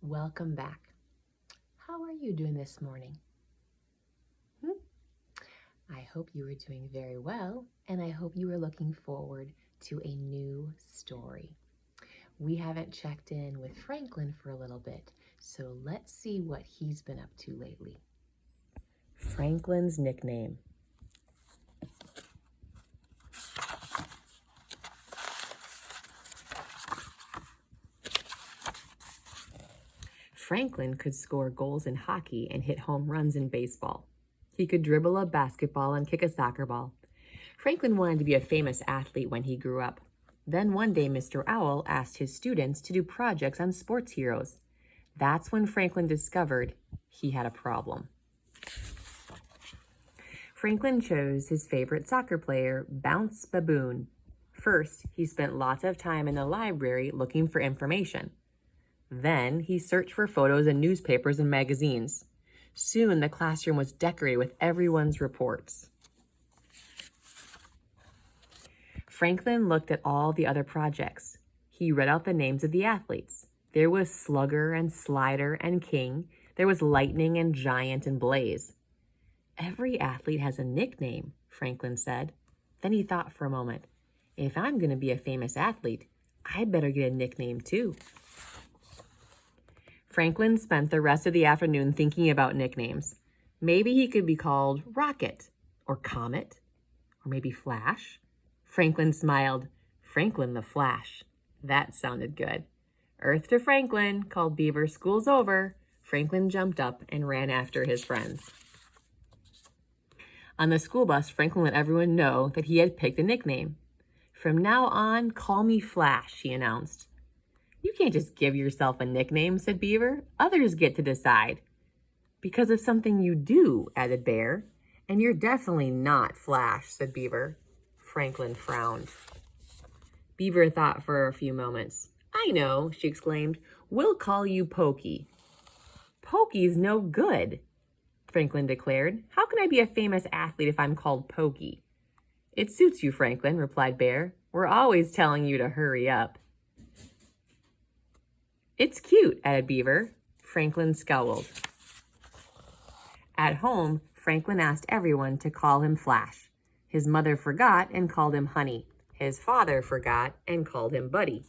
Welcome back. How are you doing this morning? I hope you are doing very well, and I hope you are looking forward to a new story. We haven't checked in with Franklin for a little bit, so let's see what he's been up to lately. Franklin's nickname. Franklin could score goals in hockey and hit home runs in baseball. He could dribble a basketball and kick a soccer ball. Franklin wanted to be a famous athlete when he grew up. Then one day, Mr. Owl asked his students to do projects on sports heroes. That's when Franklin discovered he had a problem. Franklin chose his favorite soccer player, Bounce Baboon. First, he spent lots of time in the library looking for information. Then he searched for photos in newspapers and magazines. Soon the classroom was decorated with everyone's reports. Franklin looked at all the other projects. He read out the names of the athletes. There was Slugger and Slider and King. There was Lightning and Giant and Blaze. Every athlete has a nickname, Franklin said. Then he thought for a moment. If I'm going to be a famous athlete, I'd better get a nickname too. Franklin spent the rest of the afternoon thinking about nicknames. Maybe he could be called Rocket, or Comet, or maybe Flash. Franklin smiled. Franklin the Flash. That sounded good. Earth to Franklin, called Beaver. School's over. Franklin jumped up and ran after his friends. On the school bus, Franklin let everyone know that he had picked a nickname. From now on, call me Flash, he announced. You can't just give yourself a nickname, said Beaver. Others get to decide. Because of something you do, added Bear. And you're definitely not Flash, said Beaver. Franklin frowned. Beaver thought for a few moments. I know, she exclaimed. We'll call you Pokey. Pokey's no good, Franklin declared. How can I be a famous athlete if I'm called Pokey? It suits you, Franklin, replied Bear. We're always telling you to hurry up. It's cute, added Beaver. Franklin scowled. At home, Franklin asked everyone to call him Flash. His mother forgot and called him Honey. His father forgot and called him Buddy.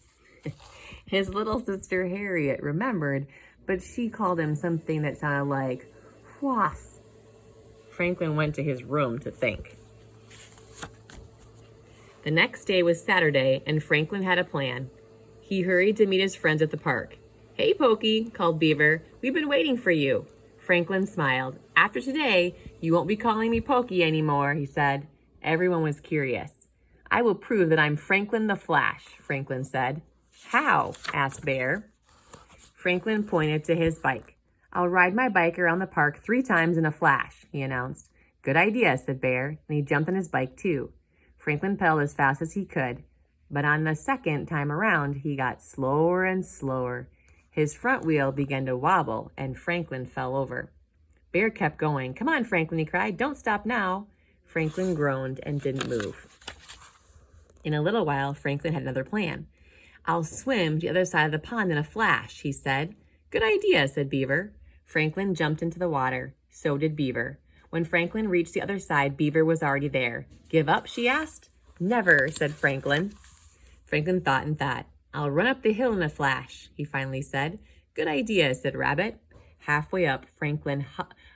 His little sister Harriet remembered, but she called him something that sounded like Fwass. Franklin went to his room to think. The next day was Saturday, and Franklin had a plan. He hurried to meet his friends at the park. Hey, Pokey, called Beaver. We've been waiting for you. Franklin smiled. After today, you won't be calling me Pokey anymore, he said. Everyone was curious. I will prove that I'm Franklin the Flash, Franklin said. How? Asked Bear. Franklin pointed to his bike. I'll ride my bike around the park 3 times in a flash, he announced. Good idea, said Bear, and he jumped on his bike too. Franklin pedaled as fast as he could. But on the second time around, he got slower and slower. His front wheel began to wobble, and Franklin fell over. Bear kept going. Come on, Franklin, he cried. Don't stop now. Franklin groaned and didn't move. In a little while, Franklin had another plan. I'll swim to the other side of the pond in a flash, he said. Good idea, said Beaver. Franklin jumped into the water. So did Beaver. When Franklin reached the other side, Beaver was already there. Give up, she asked. Never, said Franklin. Franklin thought and thought. I'll run up the hill in a flash, he finally said. Good idea, said Rabbit. Halfway up, Franklin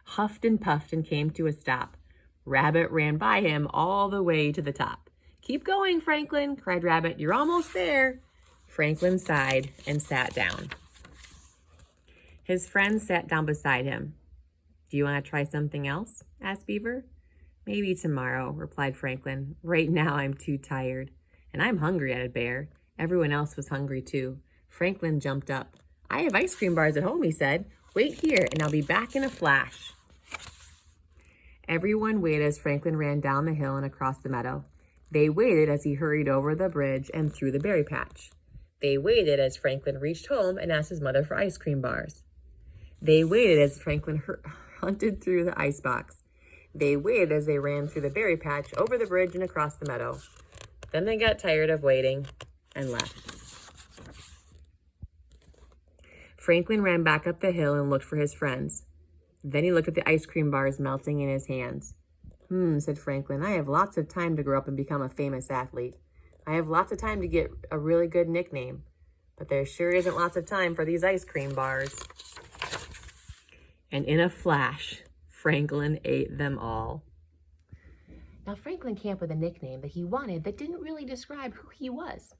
huffed and puffed and came to a stop. Rabbit ran by him all the way to the top. Keep going, Franklin, cried Rabbit. You're almost there. Franklin sighed and sat down. His friend sat down beside him. Do you want to try something else? Asked Beaver. Maybe tomorrow, replied Franklin. Right now I'm too tired. And I'm hungry, added Bear. Everyone else was hungry too. Franklin jumped up. I have ice cream bars at home, he said. Wait here and I'll be back in a flash. Everyone waited as Franklin ran down the hill and across the meadow. They waited as he hurried over the bridge and through the berry patch. They waited as Franklin reached home and asked his mother for ice cream bars. They waited as Franklin hunted through the icebox. They waited as they ran through the berry patch, over the bridge, and across the meadow. Then they got tired of waiting and left. Franklin ran back up the hill and looked for his friends. Then he looked at the ice cream bars melting in his hands. Said Franklin, I have lots of time to grow up and become a famous athlete. I have lots of time to get a really good nickname. But there sure isn't lots of time for these ice cream bars. And in a flash, Franklin ate them all. Now, Franklin came up with a nickname that he wanted that didn't really describe who he was.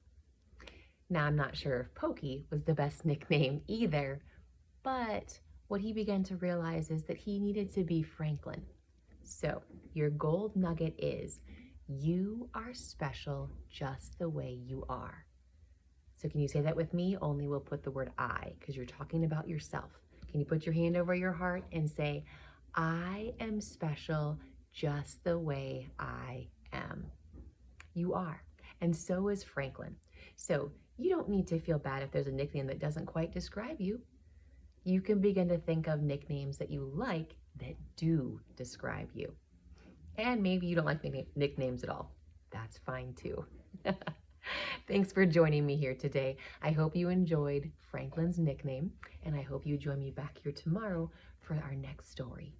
Now, I'm not sure if Pokey was the best nickname either, but what he began to realize is that he needed to be Franklin. So, your gold nugget is, you are special just the way you are. So can you say that with me? Only we'll put the word I, because you're talking about yourself. Can you put your hand over your heart and say, I am special just the way I am? You are. And so is Franklin. So you don't need to feel bad if there's a nickname that doesn't quite describe you. You can begin to think of nicknames that you like that do describe you. And maybe you don't like nicknames at all. That's fine too. Thanks for joining me here today. I hope you enjoyed Franklin's nickname, and I hope you join me back here tomorrow for our next story.